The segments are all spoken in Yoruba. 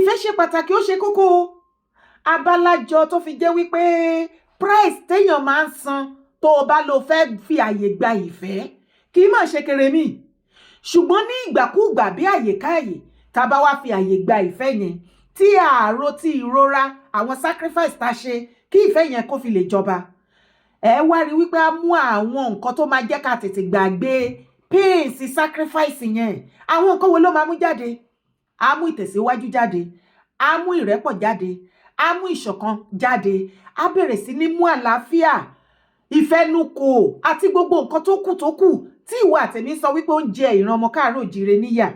ìfẹ́ ṣe pàtàkì ó ṣe kókó abalájọ tó fi jẹ́ wípé price téèyàn máa ń san tó o bá lo fẹ́ fi àyè gba ìfẹ́ kì í má ṣe kèrèmí ṣùgbọ́n ní ìgbàkúùgbà bí àyèkáyè tá bá wá fi àyè gba ìfẹ́ yẹn tí àárò tí ìrora àwọn sacrifice tá ṣe kí ìfẹ́ yẹn kó fi lè jọba ẹ wá rí wípé a mú àwọn nǹkan tó máa jẹ́ ká tètè gbàgbé pains sacrifice yẹn àwọn nǹkan wo ló máa mú jáde á mú ìtẹ̀síwájú jáde á mú ìrẹ́pọ̀ jáde á mú ìṣọ̀kan jáde á bẹ̀rẹ̀ sí ní mú àlàáfíà ìfẹnukò àti gbogbo nǹkan tó kù tí ìwà àtẹ̀mí sọ wípé ó ń jẹ ìran ọmọ káàárọ̀ òjíire níyà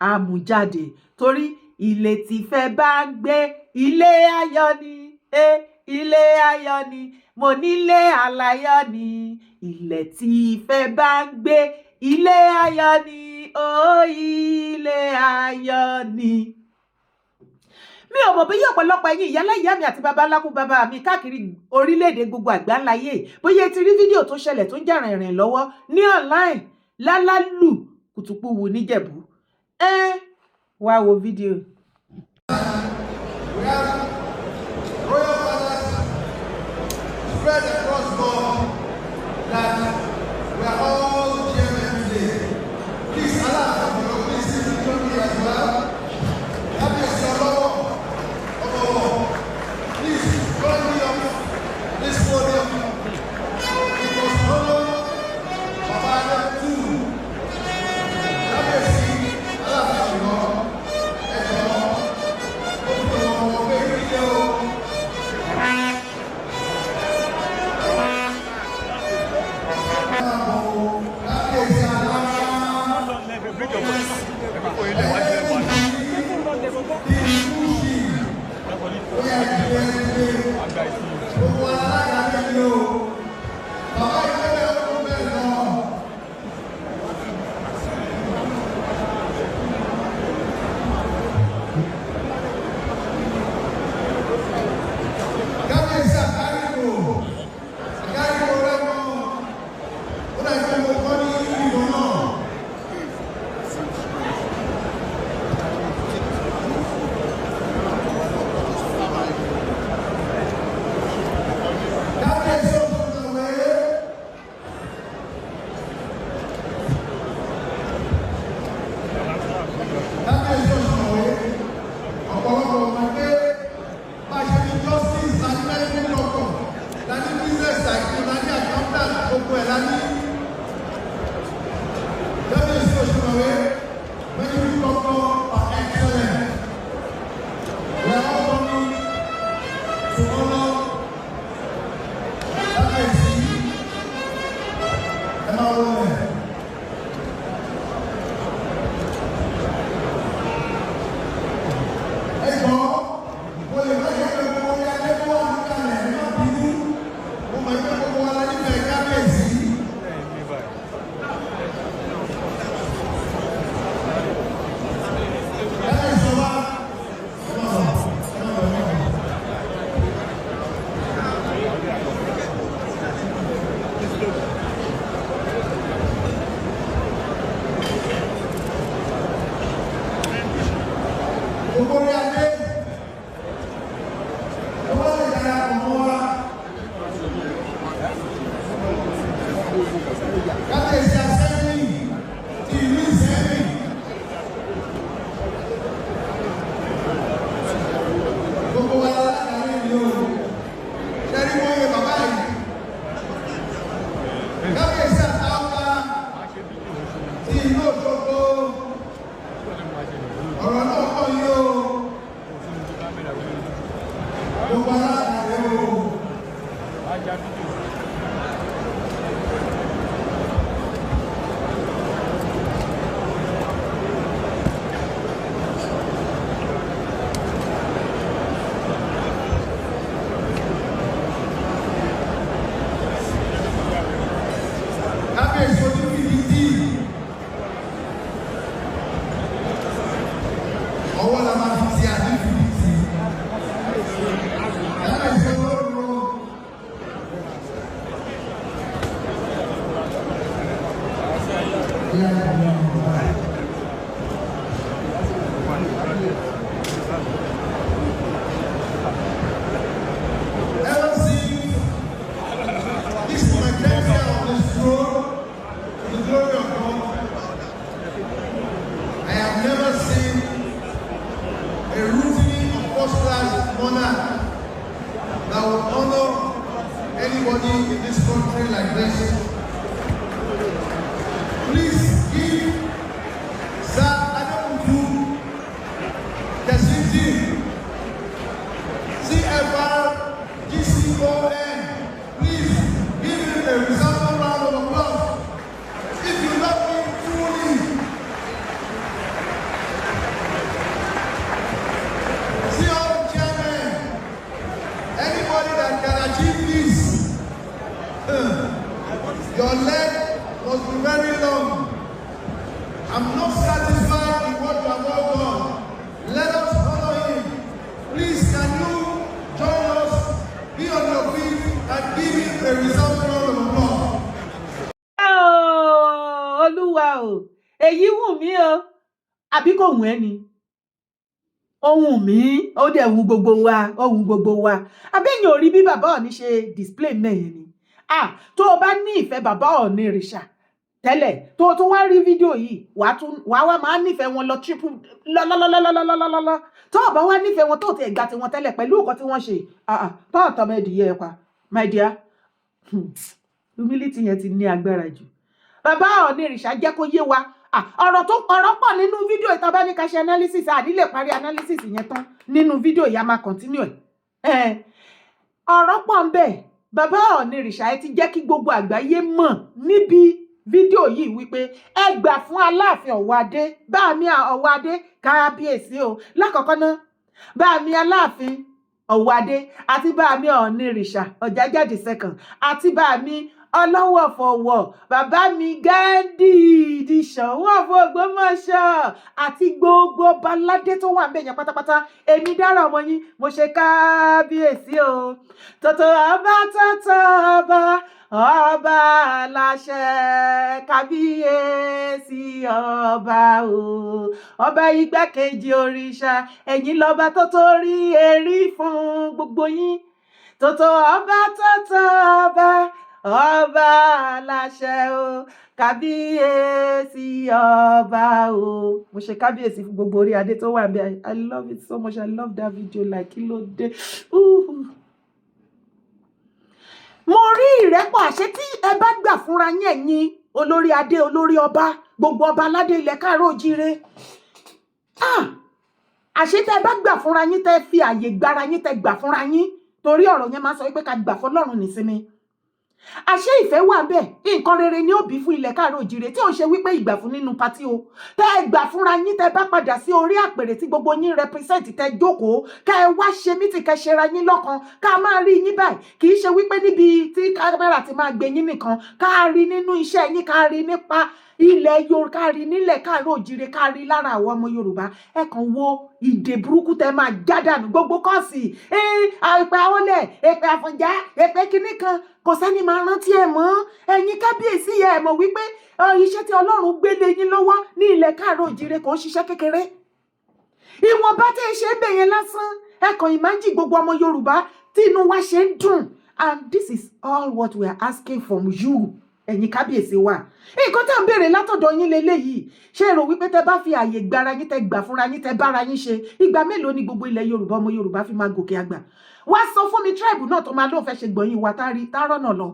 á mú jáde torí ilé tífẹ́ bá ń gbé ilé ayọ̀ ni ilé ayọ̀ ni mo nílé aláyọ̀ ni ilé tífẹ́ bá ń gbé ilé ayọ̀ ni ilé ayọ̀ ni. Mi ò mọ̀ bóyá ọ̀pọ̀lọpọ̀ ẹ̀yin ìyálà ìyá mi àti bàbá ńlákú bàbá mi káàkiri orílẹ̀-èdè gbogbo àgbáńláyé bóyá ti rí fídíò tó ṣẹlẹ̀ tó ń jà rìnrìn lọ́wọ́ ní online lálálù kùtùpùwù níjẹ̀bú wá wo fídíò. Spread across God that we are all here every day. Please allow for please see me as well. That is your Lord. Please join me on this podium. It was honor of Adam too. That is allow for God. a routine of first-class monarch that will honor anybody in this country like this. Please give Sir Ademutu Kesiti CFR GCON. Please give him a resounding round of applause. If you love him truly, chairman, anybody that can achieve this, your leg must be very long. I'm not satisfied with what you have all done. Let us honor him. Please, can you join us, be on your feet, and give him a resounding round of applause? Olúwa o, èyí wù mí o, àbí kò wù ẹ́ ni? Ohun mi, ó dẹ̀ wù gbogbo wa, ó wù gbogbo wa. Abẹ́yìn ò rí bí bàbá Ọọ̀ni ṣe display mẹ́yẹn ni. Tó o bá ní ìfẹ́ bàbá Ọọ̀ni Ìrìṣà tẹ́lẹ̀, tó o tún wá rí fídíò yìí, wàá wá máa nífẹ̀ẹ́ wọn lọ triple lọ́lọ́lọ́lọ́lọ́lọ́lọ́. Tó o bá wá nífẹ̀ẹ́ wọn tó ti ẹ̀gbà tí wọ́n tẹ́lẹ̀ pẹ̀lú nǹkan tí wọ́n ṣe, tó ọ̀tọ̀ mẹ́ẹ̀dìyẹ ẹ̀ pa, my dear, humility yẹn ti ní agbára jù. Bàbá Ọọ̀ni Ìrìṣà jẹ́ kó yé wa. Ọ̀rọ̀ pọ̀ nínú fídíò ìta bá ní ká ṣe analysis, àdílé parí analysis yẹn tán nínú fídíò yìí, a máa continue ẹ̀. Ọ̀rọ̀ pọ̀ ń bẹ. Bàbá Ọọ̀ni Ìrìṣà ẹ ti jẹ́ kí gbogbo àgbáyé mọ̀ níbi fídíò yìí wípé ẹ gbà fún Aláàfin Ọ̀wọ́adé, Báàmí Ọ̀wọ́adé kábíyèsí o. Lákọ̀ọ́kọ́ náà, Báàmí Aláàfin Ọ̀wọ́adé àti Báàmí Ọọ̀ni Ìrìṣà Ọ̀jájá second àti Báàmí Ọlọ́wọ̀ fọ̀wọ̀, bàbá mi Gándì Ìṣọ̀wọ̀ f'Ògbómọ̀ṣọ́ àti gbogbo baládé tó wà ńbẹ̀ yẹn pátápátá. Èmi dára ọmọ yín, mo ṣe kábíyèsí o. Tòtò ọba ọba aláṣẹ, kábíyèsí ọba o. Ọba igbákejì òrìṣà, ẹ̀yin lọ́ba tó torí erí fún gbogbo yín. Tòtò ọba ọba aláṣẹ o, kábíyèsí ọba o. Mo ṣe kábíyèsí fún gbogbo orí adé tó wà ńbẹ̀. I love it so much. I love that video like kí ló dé. Mo rí ìrẹ́pọ̀ àṣẹ tí ẹ bá gbà fúnra yín, ẹ̀yin olórí adé, olórí ọba, gbogbo ọba aládé ilẹ̀ Káàárọ̀ Oòjíire. Àṣẹ tẹ́ ẹ bá gbà fúnra yín, tẹ́ fi àyè gbára yín, tẹ́ gbà fúnra yín, torí ọ̀rọ̀ yẹn máa sọ wípé ká gbà fọ́lọ́run nísinmi. Àṣé ìfẹ́ wà bẹ́ẹ̀, nǹkan rere ni ó bí fún ilẹ̀ Káàárọ̀ Oòjíire, tí ò ń ṣe wípé ìgbà fún nínú pátí o. Tẹ́ ẹ gbà fúnra yín, tẹ́ bá padà sí orí àpèrè tí gbogbo yín represent, tẹ́ jókòó, ká ẹ wá ṣe mítì, ká ṣera yín lọ́kan, ká máa rí yín báyìí. Kì í ṣe wípé níbi tí kámẹ́rà ti máa gbé yín nìkan, ká rí nínú iṣẹ́ yín, ká rí nípa ilẹ̀ Yorùbá, ká rí nílẹ̀ Káàárọ̀ Oòjíire, ká rí lára àwọn ọmọ Yorùbá. Ẹ kàn wo ìdè burúkú tẹ́ máa jádànù gbogbo kọ́ọ̀sì. Èpè Awólẹ̀, èpè Àfọ̀njá, èpè kinní kan, kò sẹ́ni máa rántí ẹ̀ mọ́. Ẹ̀yin kábíyèsí yẹ ẹ̀ mọ̀ wípé iṣẹ́ tí Ọlọ́run gbé lé yín lọ́wọ́ ní ilẹ̀ Káàárọ̀ Oòjíire kò ń ṣiṣẹ́ kékeré. Ìwọ̀nba tí ẹ ṣe ń bẹ̀ yẹn lásán, ẹ kàn imagine gbogbo ọmọ Yorùbá tí inú wa ṣe ń dùn. And this is all what we are asking from you, ẹ̀yin kábíyèsí wa. Nǹkan tá à ń béèrè látọ̀dọ̀ yín leléyìí. Ṣé ẹ rò wípé tẹ́ bá fi àyè gbára yín, tẹ́ gbà fúnra yín, tẹ́ bára yín ṣe, ìgbà mélòó ni gbogbo ilẹ̀ Yorùbá, ọmọ Yorùbá fi máa gòkè àgbà? Wá sọ fún mi tribe náà tó máa lóun fẹ́ ṣe gbọ̀nyìn wa tárọ́nà lọ,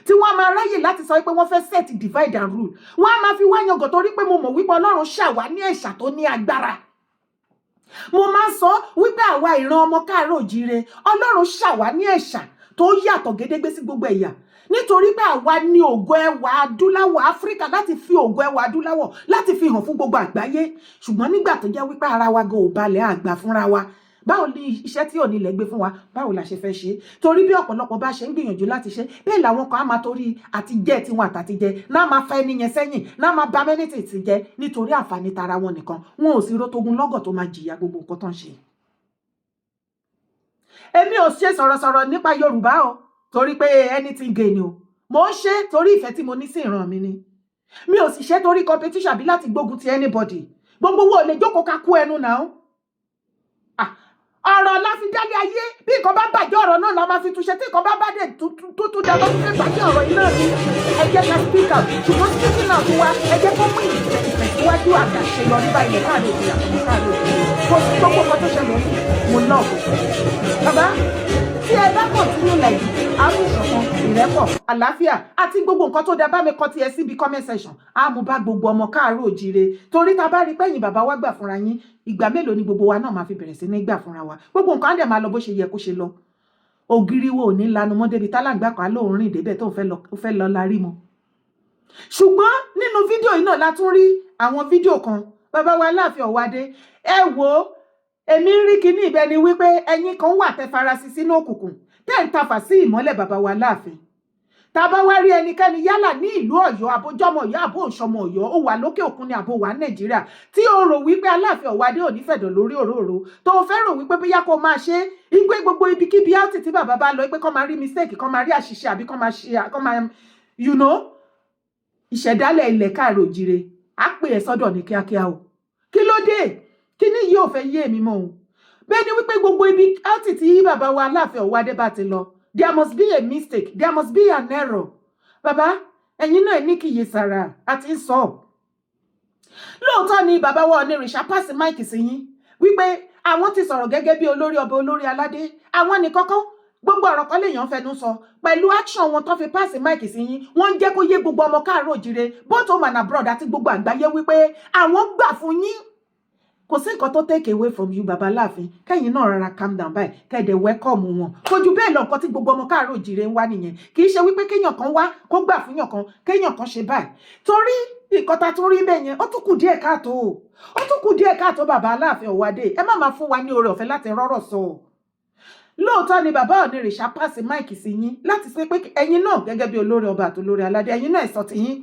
tí wọ́n máa ráyè láti sọ pé wọ́n fẹ́ set divide and rule. Wọ́n á máa fi wá yangàn torí pé mo mọ̀ wípé Ọlọ́run ṣàwá ní ẹ̀ṣà tó ní agbára. Mo máa ń sọ wípé àwa ìran ọmọ Káàárọ̀ Oòjíire, Ọlọ́run ṣàwá ní ẹ̀ṣà tó yàtọ̀ gédégbé sí gbogbo ẹ̀yà. Nítorí pé àwa ní ògo ẹwà adúláwọ̀ Áfíríkà, láti fi ògo ẹwà adúláwọ̀ láti fi hàn fún gbogbo àgbáyé. Ṣùgbọ́n nígbà tó jẹ́ wípé ara wa gan ò balẹ̀, àgbà fúnra wa, báwo ni iṣẹ́ tí òní ilẹ̀ gbé fún wa, báwo la ṣe fẹ́ ṣe? Torí bí ọ̀pọ̀lọpọ̀ bá ṣe ń gbìyànjú láti ṣe, bẹ́ẹ̀ làwọn kan á máa torí àtijẹ́ tiwọn àtàtijẹ́ náà máa fa ẹni yẹn sẹ́yìn, náà máa ba mẹ́nìtì ti jẹ́ nítorí àǹfààní tara wọn nìkan. Wọn ò sì rótógun lọ́gọ̀ tó máa jìyà gbogbo nǹkan tó ń ṣe. Èmi ò ṣe sọ̀rọ̀sọ̀rọ̀ nípa Yorùbá o, torí pé anything gain o. Mo ń ṣe torí ìfẹ́ tí mo ní sí ìran mi ni. Mi ò sì ṣe torí competition àbí láti gbógun ti anybody. Gbogbo wo lè jókòó ká kú ẹnu náà. Ọ̀rọ̀ la fi dálé ayé. Bí nǹkan bá bàjẹ́ ọ̀rọ̀ náà la máa fi túnṣe tí nǹkan bá bá dé tó dá lọ́dún fẹ́ bàjẹ́ ọ̀rọ̀ yìí náà ni ẹ jẹ́ ká speak out ṣùgbọ́n speaking out wa ẹ jẹ́ kó mú ìtẹ̀síwájú àgbàṣe lọ nípa ilẹ̀ káàdì òkè àtúntò káàdì òkè kó gbogbo nǹkan tó ṣẹlẹ̀ mo náà kò bàbá tí ẹ bá kọ̀tínú lẹ́yìn àrùn ìṣọ̀kan ìrẹ́pọ̀ àlàáfíà àti gbogbo nǹkan tó dá bá mi kọ tiẹ̀ síbi comment section á mú bá gbogbo ọmọ káàárọ̀ òjíire torí ta bá rí pẹ́yìn bàbá wa gbà fúnra yín ìgbà mélòó ni gbogbo wa náà máa fi bẹ̀rẹ̀ sí ní gbà fúnra wa gbogbo nǹkan á dẹ̀ máa lọ bó ṣe yẹ kó ṣe lọ ògiri wo ò ní lanu mọ́ débi tálàǹgbà kan lóun rìn débẹ̀ tó fẹ́ lọ larí mọ́ ṣùgbọ́n nínú fídíò yìí náà la tún rí àwọn fídíò kan bàbá wa Aláàfin Ọ̀wádé ẹ wò èmi ń rí kinní ibẹ̀ ni wípé ẹ̀yin kan wà tẹ́ farasí sínú òkùnkùn tẹ́ ń tafà sí ìmọ́lẹ̀ bàbá wa Aláàfin tá bá wá rí ẹnikẹ́ni yálà ní ìlú Ọ̀yọ́ àbójọ́mọ Ọ̀yọ́ àbó òṣọmọ Ọ̀yọ́ ó wà lókè òkun ní àbó wà Nàìjíríà tí ó rò wípé Aláàfin Ọ̀wádé ò ní fẹ̀dọ̀ lórí òróró tó fẹ́ rò wípé bóyá kó máa ṣe ìgbé gbogbo ibikíbi áùtì tí bàbá bá lọ pé kó máa rí mistake kó máa rí àṣìṣe àbí kó máa you know ìṣẹ̀dálẹ̀ ilẹ̀ káàárọ̀ òjíire á pè ẹ́ sọ́dọ̀ ní kíákíá o kí ló dé kí ni yìí ò fẹ́ yé mi mọ́ o bẹ́ẹ̀ ni wípé gbogbo ibi áùtì tí bàbá wa Aláàfin Ọ̀wádé bá ti lọ there must be a mistake there must be an error bàbá ẹ̀yin náà ní kíyè sára àti ń sọ lóòótọ́ ni bàbá wa Onírìṣà pàṣẹ máìkì sí yín wípé àwọn ti sọ̀rọ̀ gẹ́gẹ́ bí olórí ọba olórí aládé àwọn ní kọ́kọ́ gbogbo ọ̀rọ̀ kan lèèyàn fẹnu sọ pẹ̀lú action wọn tó fi pàṣẹ máìkì sí yín wọ́n ń jẹ́ kó yé gbogbo ọmọ káàárọ̀ òjíire both home and abroad àti gbogbo àgbáyé wípé àwọn gbà fún yín kò sí nǹkan tó take away from you bàbá Aláàfin kẹ́yìn náà rárá calm down báyìí kẹ́ẹ̀dẹ̀ welcome wọn kojú bẹ́ẹ̀ lọ nǹkan tí gbogbo ọmọ káàárọ̀ òjíire ń wá nìyẹn kì í ṣe wípé kéèyàn kan wá kó gbà fún yàn kan kéèyàn kan ṣe báyìí torí nǹkan ta tún rí bẹ́ẹ̀ yẹn ó tún kù díẹ̀ káàtó bàbá Aláàfin Ọ̀wádé ẹ má máa fún wa ní oore ọ̀fẹ́ láti rọ́rọ̀ sọ lóòótọ́ ni bàbá Onírìṣà pàṣẹ máìkì sí yín láti ṣe pé ẹ̀yin náà gẹ́gẹ́ bí olórí ọba àti olórí aládé ẹ̀yin náà ẹ̀sọ́ ti yín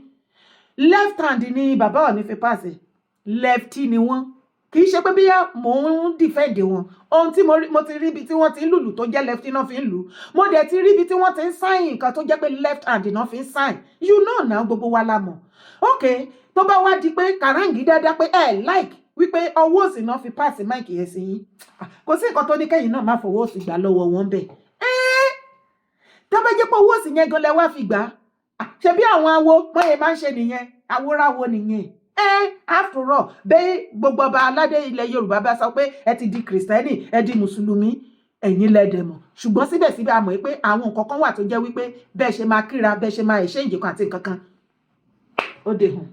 left hand ni bàbá Ọọ̀ni fi pàṣẹ lefty ni wọ́n kì í ṣe pé bíyà mò ń defend wọn ohun tí mo ti rí ibi tí wọ́n ti ń lùlù tó jẹ́ lefty náà fi ń lù mo dẹ̀ ti rí ibi tí wọ́n ti ń sign nǹkan tó jẹ́ pé left hand náà fi ń sign you know náà gbogbo wa la mọ̀ ok tó bá wá di pé kàráǹgì dáadáa pé ẹ like wípé ọwọ́ òsì náà fi pass máìkì yẹn sí yín kò sí nǹkan tó ní kẹ́yìn náà má fọwọ́ òsì gbà lọ́wọ́ wọn bẹ̀ tó bá jẹ́ pé owó òsì yẹn gan lẹ wá fi gbà ṣe bí àwọn awo mọ́yẹ máa ń ṣe nìyẹn awóráwo nìyẹn after all bẹ́ẹ̀ gbogbo ọba aládé ilẹ̀ Yorùbá bá sọ pé ẹ ti di kìrìsìtẹ́nì ẹ di mùsùlùmí ẹ̀yin lẹ́dẹ̀ mọ̀ ṣùgbọ́n síbẹ̀síbẹ̀ a mọ̀ pé àwọn nǹkan kan wà tó jẹ́ wípé bẹ́ẹ̀ ṣe máa kíra bẹ́ẹ̀ ṣe máa exchange kan àti nǹkan kan ó dé hàn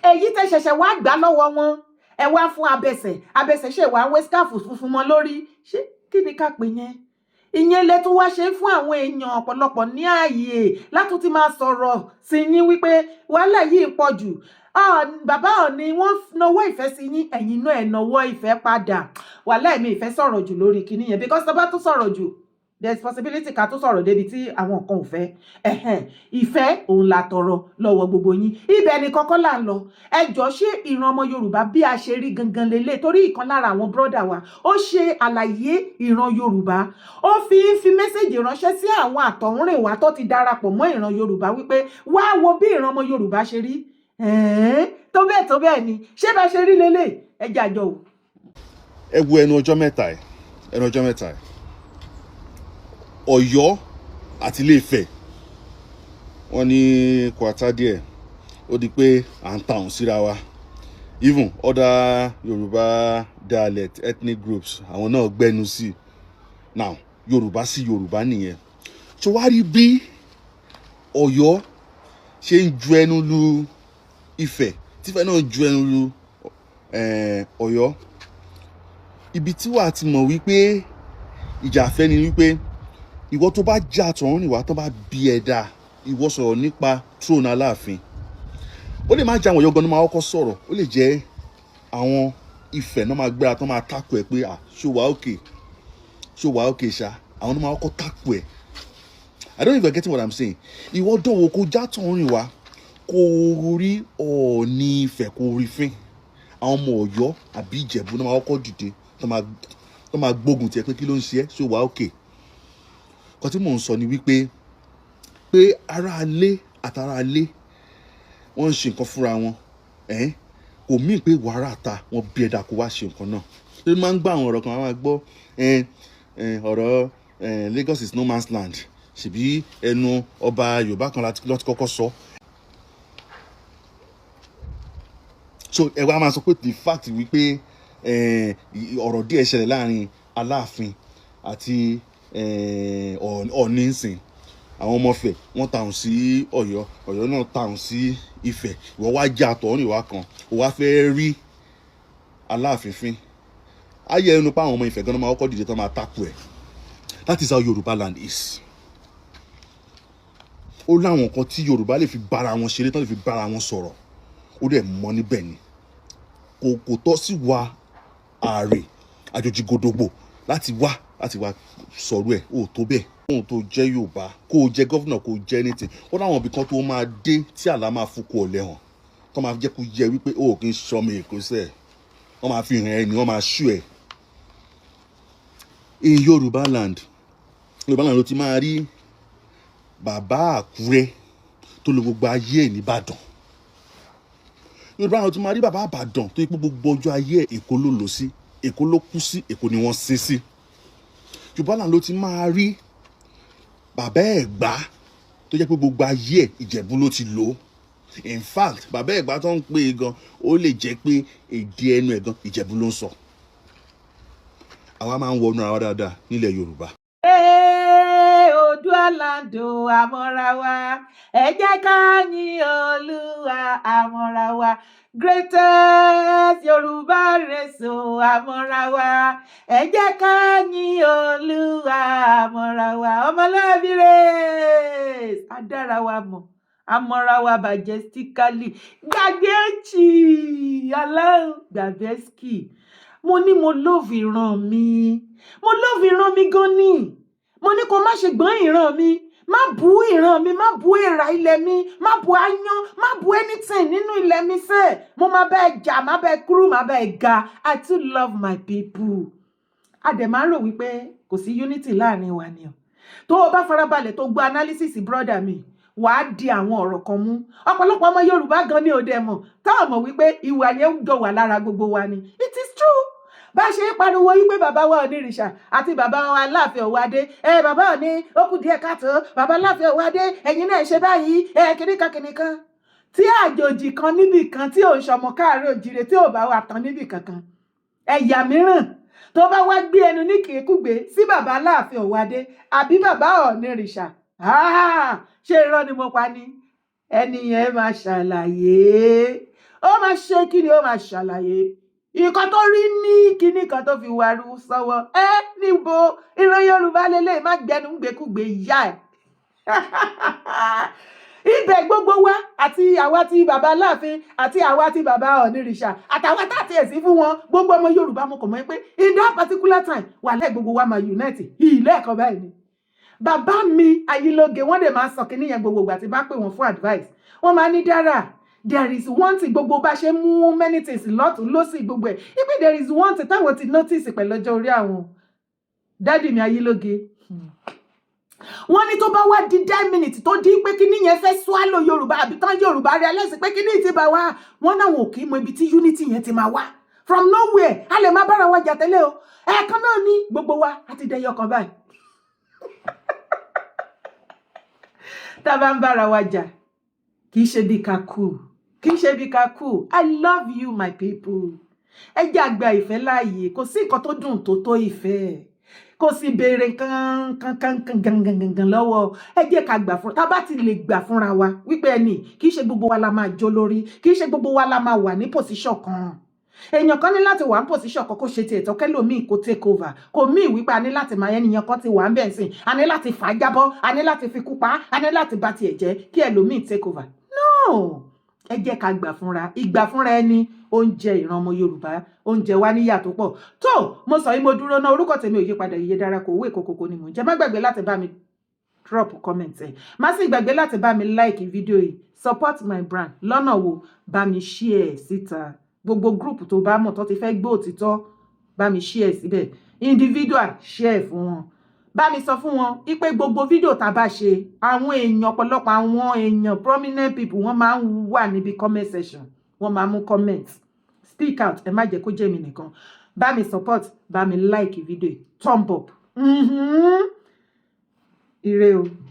èyí tẹ́ ṣẹ̀ṣẹ̀ wá gbà lọ́wọ́ wọn ẹ wá fún abẹsẹ̀ ṣe wá wé skáàfù funfun mọ́ lórí ṣé kí ni ká pè yẹn ìyẹn lẹ tún wá ṣe fún àwọn èèyàn ọ̀pọ̀lọpọ̀ ní ààyè látún ti máa sọ̀rọ̀ sí yín wípé wàhálà yìí pọ̀ jù bàbá Ọọ̀ni wọ́n nawọ́ ìfẹ́ sí yín ẹ̀yin náà ẹ̀ nawọ́ ìfẹ́ padà wàhálà èmi ìfẹ́ sọ̀rọ̀ jù lórí kinní yẹn because tó bá tún sọ̀rọ̀ jù there's possibility ká tún sọ̀rọ̀ débi tí àwọn kan ò fẹ́ ìfẹ́ òun la tọrọ lọ́wọ́ gbogbo yín ibẹ̀ ni kọ́kọ́ là ń lọ ẹjọ́ ṣé ìran ọmọ Yorùbá bí a ṣe rí gangan lélẹ̀ torí ìkan lára àwọn bírọ́dà wa ó ṣe àlàyé ìran Yorùbá ó fi mẹ́sẹ̀jì ránṣẹ́ sí àwọn àtọ̀húnrìnwá tó ti darapọ̀ mọ́ ìran Yorùbá wípé wá wo bí ìran ọmọ Yorùbá ṣe rí tó bẹ́ẹ̀ ni ṣé bá ṣe rí lélẹ̀ ẹjẹ́ àjọ wò. ẹ wo ẹnu ọjọ́ mẹ́ta Ọ̀yọ́ àti Ilé-Ifẹ̀ wọ́n ní kwata díẹ̀ ó di pé à ń tàùn síra wa even other Yorùbá dialect ethnic groups àwọn náà gbẹnu sí now Yorùbá sí Yorùbá nìyẹn tó wá rí bí Ọ̀yọ́ ṣe ń ju ẹnu lu Ifẹ̀ tífẹ̀ náà ju ẹnu lu Ọ̀yọ́ ibi tí wàá ti mọ̀ wípé ìjà fẹ́ ni wípé ìwọ tó bá jà àtọ̀húnrìnwá tó bá bí ẹ dáa ìwọ sọ̀rọ̀ nípa throne Aláàfin ó lè má jẹ́ àwọn Ọ̀yọ́ gan-an máa kọ́kọ́ sọ̀rọ̀ ó lè jẹ́ àwọn Ifẹ̀ náà máa gbéra tó máa tákù ẹ pé ṣó wà òkè ṣá àwọn náà máa kọ́kọ́ tákù ẹ I don't even get what I'm saying ìwọ dọ̀wọ́ kó já àtọ̀húnrìnwá kó rí Ọọ̀ni Ifẹ̀ kó rí fín àwọn ọmọ Ọ̀yọ́ àbí Ìjẹ̀bú náà máa kọ́kọ́ dìde tó máa gbógun tiẹ̀ pé kí ló ń ṣe ẹ́ ṣó wà òkè kan tí mò ń sọ ni wípé ará alé àtàrà alé wọ́n ń ṣe nǹkan fúnra wọn kò mí pé wàrà ta wọn bí ẹ̀dá kó wá ṣe nǹkan náà ṣé máa ń gbọ́ àwọn ọ̀rọ̀ kan máa gbọ́ ọ̀rọ̀ Lagos is no man's land ṣebí ẹnu ọba Yorùbá kan láti kọ́kọ́ sọ. So ẹ wá máa sọ pé the fact wípé ọ̀rọ̀ díẹ̀ ṣẹlẹ̀ láàrin Aláàfin àti Ọọ̀ni ńsìn, àwọn ọmọ Ifẹ̀ wọ́n tàùn sí Ọ̀yọ́, Ọ̀yọ́ náà tàùn sí Ifẹ̀, ìwọ wá jẹ́ àtọ̀húnrìnwá kan ó wá fẹ́ rí Aláàfin fín. Ayé ẹnu pa àwọn ọmọ Ifẹ̀ gan-an máa kọ́kọ́ dìde tán máa takú ẹ̀. That is how Yorùbá land is. Ó láwọn nǹkan tí Yorùbá lè fi bára wọn ṣeré tán lè fi bára wọn sọ̀rọ̀, ó dẹ̀ mọ́ níbẹ̀ ni. Kò tọ́ sí wa ààrẹ àjòjì gòdògbò láti wá sọ̀rọ̀ ẹ̀, ó tó bẹ́ẹ̀. Ohun tó jẹ́ Yorùbá, kó o jẹ́ gọ́fúnà, kó o jẹ́ anything, ó láwọn ibì kan tó máa dé tí àlá máa fún kó ọ̀lẹ́ hàn, tó máa jẹ́ kó yẹ wípé ó kì í ṣọmọ Èkó sẹ́ẹ̀, wọ́n máa fi hàn ẹ́ ni, wọ́n máa ṣú ẹ̀. In Yorùbá land ló ti máa rí bàbá Àkúrẹ́ tó lo gbogbo ayé ẹ̀ nìbàdàn. Yorùbá land ló ti máa rí bàbá Ìbàdàn tó yẹ pé gbogbo ọjọ́ ayé ẹ̀ Èkó ló lò sí, Èkó ló kú sí, Èkó ni wọ́n sin sí. Yorùbá land ló ti máa rí bàbá Ẹ̀gbá tó jẹ́ pé gbogbo ayé ẹ̀ Ìjẹ̀bú ló ti lò. In fact bàbá Ẹ̀gbá tó ń pè é gan, ó lè jẹ́ pé èdè ẹnu ẹ̀ gan Ìjẹ̀bú ló ń sọ. Àwa máa ń wọnú ara dáadáa nílẹ̀ Yorùbá. Oòduà land àmọ́ra wa, ẹ jẹ́ ká yìn Olúwa àmọ́ra wa. Greatest Yorùbá race àmọ́ra wa, ẹ jẹ́ ká yìn Olúwa àmọ́ra wa. Ọmọlúàbí race adára wa mọ̀, àmọ́ra wa majestically. Gbàgéjì aláhùn Gbàbẹ́sìkì. Mo ní mo love ìran mi, mo love ìran mi gan ni. Mo ní kó má ṣe gbọ́n ìran mi, má bú ìran mi, má bú èèrà ilẹ̀ mi, má bú aáyán, má bú anything nínú ilẹ̀ mi sẹ́. Mo máa bẹ́ẹ̀ jà, má bẹ́ẹ̀ kúrú, má bẹ́ẹ̀ ga. I too love my people. A dẹ̀ máa ń rò wípé kò sí unity láàrin wa ni o. Tó o bá farabalẹ̀ tó gbọ́ analysis brother mi, wàá di àwọn ọ̀rọ̀ kan mú. Ọ̀pọ̀lọpọ̀ ọmọ Yorùbá gan ni ò dẹ̀ mọ̀, táwọn mọ̀ wípé ìwà yẹn ń jọ wà lára gbogbo wa ni. It is true. Bá ṣe ń pariwo yí pé bàbá wa Onírìṣà àti bàbá wa Aláàfin Ọ̀wádé, bàbá Ọọ̀ni ó kù díẹ̀ káàtó, bàbá Aláàfin Ọ̀wádé ẹ̀yin náà ṣe báyìí, kìnìkan. Tí àjòjì kan níbì kan tí ò ń ṣọmọ káàárọ̀ òjìrè tí ò bá wà tán níbì kankan, ẹ̀yà mìíràn tó bá wá gbé ẹnu ní kìíkúgbé sí bàbá Aláàfin Ọ̀wádé àbí bàbá Onírìṣà, ṣé irọ́ ni mo pa ni? Ẹni yẹn máa ṣàlàyé, ó máa ṣe kí ni, ó máa ṣàlàyé ìkan tó rí ní kíní kan tó fi wàrú sọ́wọ́. Níbo ìran Yorùbá lélẹ̀, má gbẹnu gbẹkúgbẹ ìyá ẹ̀. Ibẹ̀ gbogbo wa àti àwa tí bàbá Aláàfin àti àwa tí bàbá Onírìṣà àtàwọn táti ẹ̀sìn fún wọn, gbogbo ọmọ Yorùbá mo kàn mọ́ pé in that particular time wà lẹ́ gbogbo wa máa unite ilé ẹ̀kọ́ báyìí ni. Bàbá mi Ayílóge wọ́n dẹ̀ máa sọ kíní yẹn gbogbo ìgbà tí bá pè wọ́n fún advice. Wọ́n máa ní Dára, there is one thing, gbogbo bá ṣe mú many things lọ́tún lọ́sì gbogbo ẹ̀. Ipe there is one thing táwọn ti notice pẹ̀lú ọjọ́ orí àwọn. Dádì mi Ayílóge. Wọ́n ní tó bá wá di 10 minutes tó di pé kíní yẹn fẹ́ swallow Yorùbá àbí tán Yorùbá realize pé kíní ti bá wá. Wọ́n náà wò kí mọ ibi tí unity yẹn ti máa wá. From nowhere, a lè máa bára wa jà tẹ́lẹ̀ o. Ẹ̀ẹ̀kan náà ni gbogbo wa àti dẹyọ kan báyìí. Tá bá ń bára wa jà, kì í ṣe bí ká kú. Kì í ṣe bí ká kú. I love you my people. Ẹ jẹ́ àgbà ìfẹ́ láàyè, kò sí nǹkan tó dùn tó ìfẹ́. Kò sí béèrè gangan lọ́wọ́. Ẹ jẹ́ ká gbà fún, tá bá ti lè gbà fúnra wa wípé ẹni kì í ṣe gbogbo wa la máa jó lórí, kì í ṣe gbogbo wa la máa wà ní position kan. Èèyàn kan ní láti wà ní position kan kó ṣe tiẹ̀ tán kẹ́lòmíì kó take over. Kò mí wípé a ní láti máa ènìyàn kan ti wà ń bẹ̀ sìn, a ní láti fà á jábọ́, a ní láti fi kú pa, a ní láti bá tiẹ̀ jẹ́ kí ẹlòmíì take over. No! Ẹ jẹ́ ká gbà fúnra. Ìgbà fúnra ẹni oúnjẹ ìran ọmọ Yorùbá, oúnjẹ wa níyà tó pọ̀. Tó mo sọ yìí mo dúró ná, orúkọ tèmi ò yí padà, Ìyèdára Kòówé Kòkòkò ni mò ń jẹ́. Má gbàgbé láti bá mi drop comment ẹ̀. Má sì gbàgbé láti bá mi like fídíò yìí. Support my brand. Lọ́nà wo? Bá mi share síta. Gbogbo group tó bá mọ̀ tó ti fẹ́ gbọ́ òtítọ́, bá mi share síbẹ̀. Individual share fún wọn. Bá mi sọ fún wọn wípé gbogbo fídíò tá bá ṣe, àwọn èèyàn ọ̀pọ̀lọpọ̀ àwọn èèyàn prominent people wọ́n máa ń wà níbi comment section. Wọ́n máa mú comment. Speak out, ẹ má jẹ́ kó jẹ́ mi nìkan. Bá mi support, bá mi like fídíò, thumb up. Ire o.